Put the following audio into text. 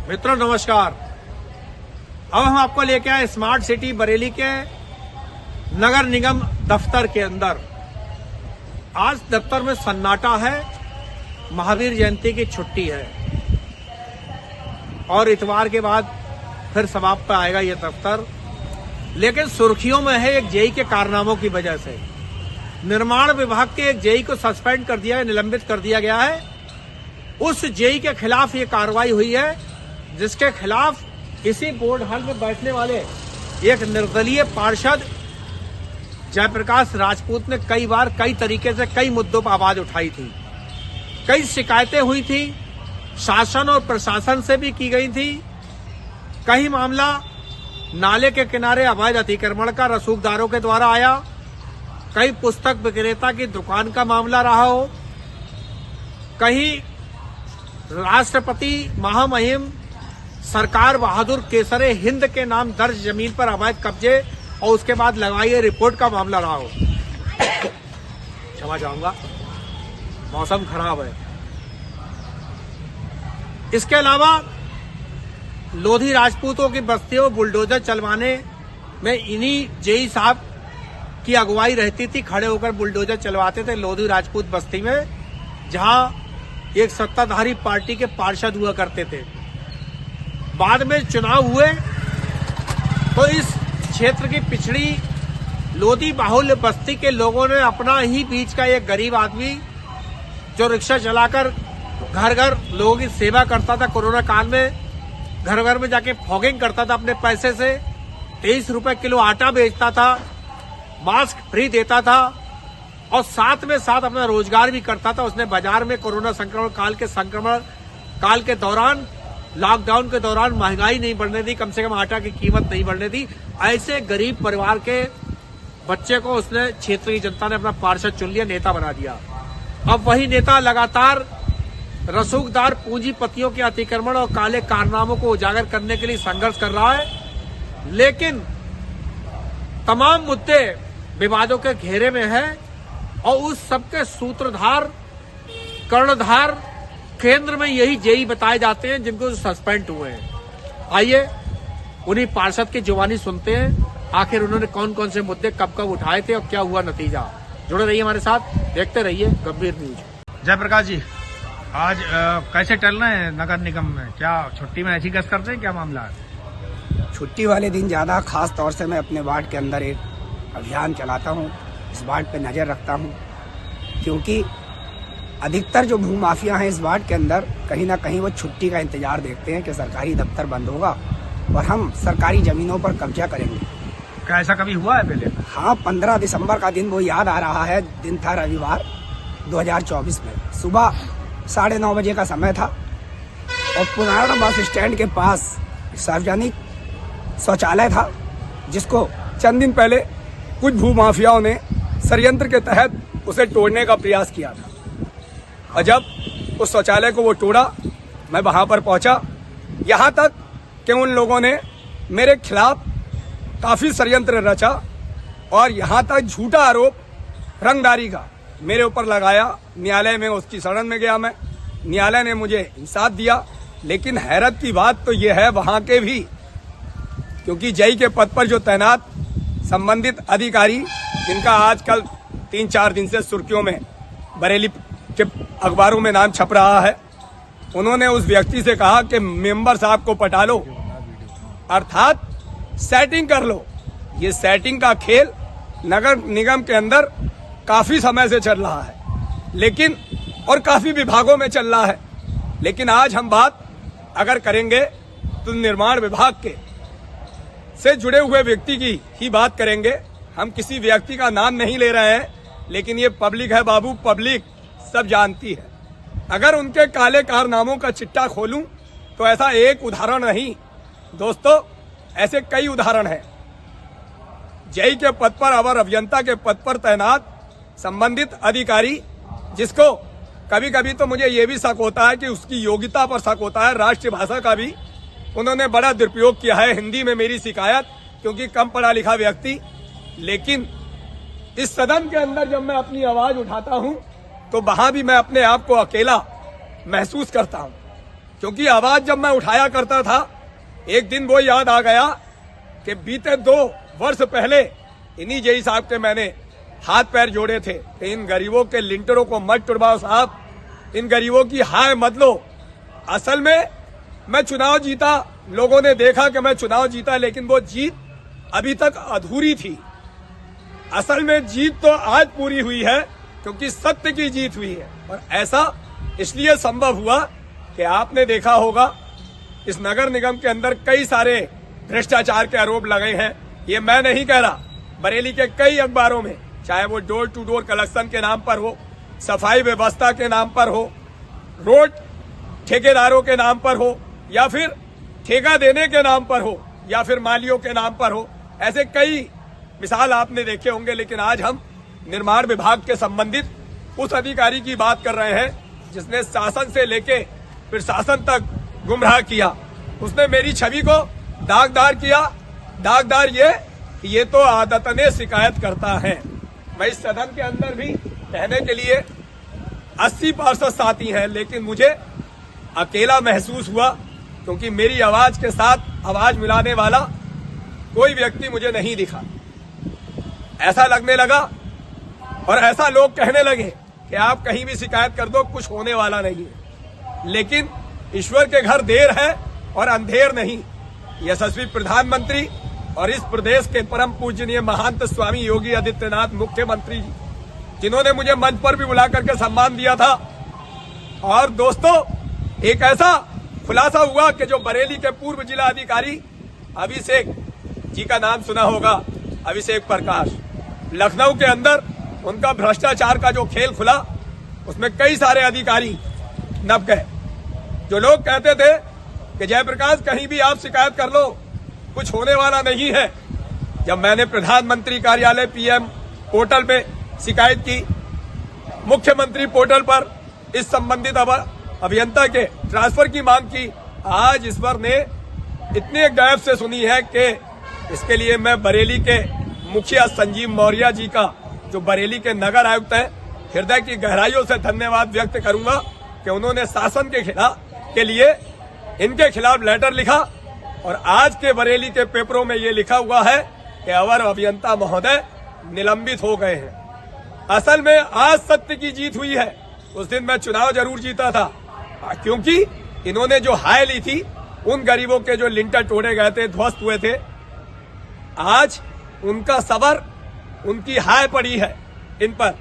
मित्रों नमस्कार। अब हम आपको लेके आए स्मार्ट सिटी बरेली के नगर निगम दफ्तर के अंदर। आज दफ्तर में सन्नाटा है, महावीर जयंती की छुट्टी है और इतवार के बाद फिर समाप्त आएगा ये दफ्तर। लेकिन सुर्खियों में है एक जेई के कारनामों की वजह से। निर्माण विभाग के एक जेई को सस्पेंड कर दिया है, निलंबित कर दिया गया है। उस जेई के खिलाफ ये कार्रवाई हुई है, जिसके खिलाफ इसी बोर्ड हॉल में बैठने वाले एक निर्दलीय पार्षद जयप्रकाश राजपूत ने कई बार कई तरीके से कई मुद्दों पर आवाज उठाई थी। कई शिकायतें हुई थी, शासन और प्रशासन से भी की गई थी। कई मामला नाले के किनारे अवैध अतिक्रमण का रसूखदारों के द्वारा आया, कई पुस्तक विक्रेता की दुकान का मामला रहा हो, कहीं राष्ट्रपति महामहिम सरकार बहादुर केसरे हिंद के नाम दर्ज जमीन पर अवैध कब्जे और उसके बाद लगाई गई रिपोर्ट का मामला रहा हो। क्षमा चाहूंगा, मौसम खराब है। इसके अलावा लोधी राजपूतों की बस्तियों बुलडोजर चलवाने में इन्हीं जेई साहब की अगुवाई रहती थी। खड़े होकर बुलडोजर चलवाते थे लोधी राजपूत बस्ती में, जहां एक सत्ताधारी पार्टी के पार्षद हुआ करते थे। बाद में चुनाव हुए तो इस क्षेत्र की पिछड़ी लोधी बाहुल्य बस्ती के लोगों ने अपना ही बीच का एक गरीब आदमी जो रिक्शा चलाकर घर घर लोगों की सेवा करता था, कोरोना काल में घर घर में जाके फॉगिंग करता था अपने पैसे से, 23 रुपए किलो आटा बेचता था, मास्क फ्री देता था और साथ में साथ अपना रोजगार भी करता था। उसने बाजार में कोरोना संक्रमण काल के दौरान, लॉकडाउन के दौरान महंगाई नहीं बढ़ने दी, कम से कम आटा की कीमत नहीं बढ़ने दी। ऐसे गरीब परिवार के बच्चे को उसने क्षेत्र की जनता ने अपना पार्षद चुन लिया, नेता बना दिया। अब वही नेता लगातार रसूखदार पूंजीपतियों के अतिक्रमण और काले कारनामों को उजागर करने के लिए संघर्ष कर रहा है। लेकिन तमाम मुद्दे विवादों के घेरे में है और उस सबके सूत्रधार, कर्णधार केंद्र में यही जेई बताए जाते हैं जिनको सस्पेंड हुए हैं। आइए उन्हीं पार्षद की जुबानी सुनते हैं, आखिर उन्होंने कौन कौन से मुद्दे कब कब उठाए थे और क्या हुआ नतीजा। जुड़े रहिए हमारे साथ, देखते रहिए गंभीर न्यूज। जयप्रकाश जी, आज कैसे टल रहे हैं नगर निगम में? क्या छुट्टी में ऐसी गश्त करते हैं, क्या मामला है? छुट्टी वाले दिन ज़्यादा खास तौर से मैं अपने वार्ड के अंदर एक अभियान चलाता हूँ, इस वार्ड पे नज़र रखता हूँ, क्योंकि अधिकतर जो भूमाफिया हैं इस वार्ड के अंदर कहीं ना कहीं वो छुट्टी का इंतजार देखते हैं कि सरकारी दफ्तर बंद होगा और हम सरकारी ज़मीनों पर कब्जा करेंगे। क्या ऐसा कभी हुआ है पहले? हाँ, 15 दिसंबर का दिन वो याद आ रहा है। दिन था रविवार 2024 में, सुबह 9:30 बजे का समय था और पुराना बस स्टैंड के पास सार्वजनिक शौचालय था, जिसको चंद दिन पहले कुछ भूमाफियाओं ने षड्यंत्र के तहत उसे तोड़ने का प्रयास किया था। और जब उस शौचालय को वो तोड़ा, मैं वहां पर पहुंचा। यहाँ तक कि उन लोगों ने मेरे खिलाफ काफी षड्यंत्र रचा और यहाँ तक झूठा आरोप रंगदारी का मेरे ऊपर लगाया। न्यायालय में उसकी शरण में गया मैं, न्यायालय ने मुझे इंसाफ दिया। लेकिन हैरत की बात तो यह है वहां के भी, क्योंकि जेई के पद पर जो तैनात संबंधित अधिकारी, जिनका आजकल 3-4 दिन से सुर्खियों में बरेली के अखबारों में नाम छप रहा है, उन्होंने उस व्यक्ति से कहा कि मेंबर साहब को पटा लो, अर्थात सेटिंग कर लो। ये सेटिंग का खेल नगर निगम के अंदर काफी समय से चल रहा है, लेकिन और काफी विभागों में चल रहा है। लेकिन आज हम बात अगर करेंगे तो निर्माण विभाग के से जुड़े हुए व्यक्ति की ही बात करेंगे। हम किसी व्यक्ति का नाम नहीं ले रहे हैं, लेकिन ये पब्लिक है बाबू, पब्लिक सब जानती है। अगर उनके काले कारनामों का चिट्टा खोलूं तो ऐसा एक उदाहरण नहीं दोस्तों, ऐसे कई उदाहरण हैं। जेई के पद पर अवर अभियंता के पद पर तैनात संबंधित अधिकारी, जिसको कभी कभी तो मुझे ये भी शक होता है कि उसकी योग्यता पर शक होता है, राष्ट्रीय भाषा का भी उन्होंने बड़ा दुरुपयोग किया है। हिंदी में मेरी शिकायत, क्योंकि कम पढ़ा लिखा व्यक्ति। लेकिन इस सदन के अंदर जब मैं अपनी आवाज उठाता हूं तो वहां भी मैं अपने आप को अकेला महसूस करता हूं, क्योंकि आवाज जब मैं उठाया करता था, एक दिन वो याद आ गया कि बीते 2 वर्ष पहले इन्हीं जेई साहब के मैंने हाथ पैर जोड़े थे कि इन गरीबों के लिंटरों को मत टुड़वाओ साहब, इन गरीबों की हाय मत लो। असल में मैं चुनाव जीता, लोगों ने देखा कि मैं चुनाव जीता, लेकिन वो जीत अभी तक अधूरी थी। असल में जीत तो आज पूरी हुई है, क्योंकि सत्य की जीत हुई है। और ऐसा इसलिए संभव हुआ कि आपने देखा होगा इस नगर निगम के अंदर कई सारे भ्रष्टाचार के आरोप लगे हैं। ये मैं नहीं कह रहा, बरेली के कई अखबारों में, चाहे वो डोर टू डोर कलेक्शन के नाम पर हो, सफाई व्यवस्था के नाम पर हो, रोड ठेकेदारों के नाम पर हो, या फिर ठेका देने के नाम पर हो, या फिर मालियों के नाम पर हो, ऐसे कई मिसाल आपने देखे होंगे। लेकिन आज हम निर्माण विभाग के संबंधित उस अधिकारी की बात कर रहे हैं जिसने शासन से लेके फिर शासन तक गुमराह किया। उसने मेरी छवि को दागदार किया। दागदार ये तो आदतने शिकायत करता है। मैं इस सदन के अंदर भी कहने के लिए 80 पार्षद साथी हैं, लेकिन मुझे अकेला महसूस हुआ, क्योंकि मेरी आवाज के साथ आवाज मिलाने वाला कोई व्यक्ति मुझे नहीं दिखा। ऐसा लगने लगा और ऐसा लोग कहने लगे कि आप कहीं भी शिकायत कर दो, कुछ होने वाला नहीं है। लेकिन ईश्वर के घर देर है और अंधेर नहीं। यशस्वी प्रधानमंत्री और इस प्रदेश के परम पूजनीय महंत स्वामी योगी आदित्यनाथ मुख्यमंत्री जी, जिन्होंने मुझे मंच पर भी बुला करके सम्मान दिया था। और दोस्तों, एक ऐसा खुलासा हुआ कि जो बरेली के पूर्व जिला अधिकारी अभिषेक जी का नाम सुना होगा, अभिषेक प्रकाश, लखनऊ के अंदर उनका भ्रष्टाचार का जो खेल खुला, उसमें कई सारे अधिकारी नप गए। जो लोग कहते थे कि जयप्रकाश कहीं भी आप शिकायत कर लो, कुछ होने वाला नहीं है, जब मैंने प्रधानमंत्री कार्यालय पीएम पोर्टल पे शिकायत की, मुख्यमंत्री पोर्टल पर इस संबंधित अभियंता के ट्रांसफर की मांग की, आज ईश्वर ने इतने गैप से सुनी है कि इसके लिए मैं बरेली के मुखिया संजीव मौर्य जी का, जो बरेली के नगर आयुक्त हैं, हृदय की गहराइयों से धन्यवाद व्यक्त करूंगा कि उन्होंने शासन के लिए इनके खिलाफ लेटर लिखा। और आज के बरेली के पेपरों में ये लिखा हुआ है कि अवर अभियंता महोदय निलंबित हो गए हैं। असल में आज सत्य की जीत हुई है। उस दिन मैं चुनाव जरूर जीता था, क्योंकि इन्होंने जो हाय ली थी, उन गरीबों के जो लिंटर तोड़े गए थे, ध्वस्त हुए थे, आज उनका सबर, उनकी हाय पड़ी है इन पर।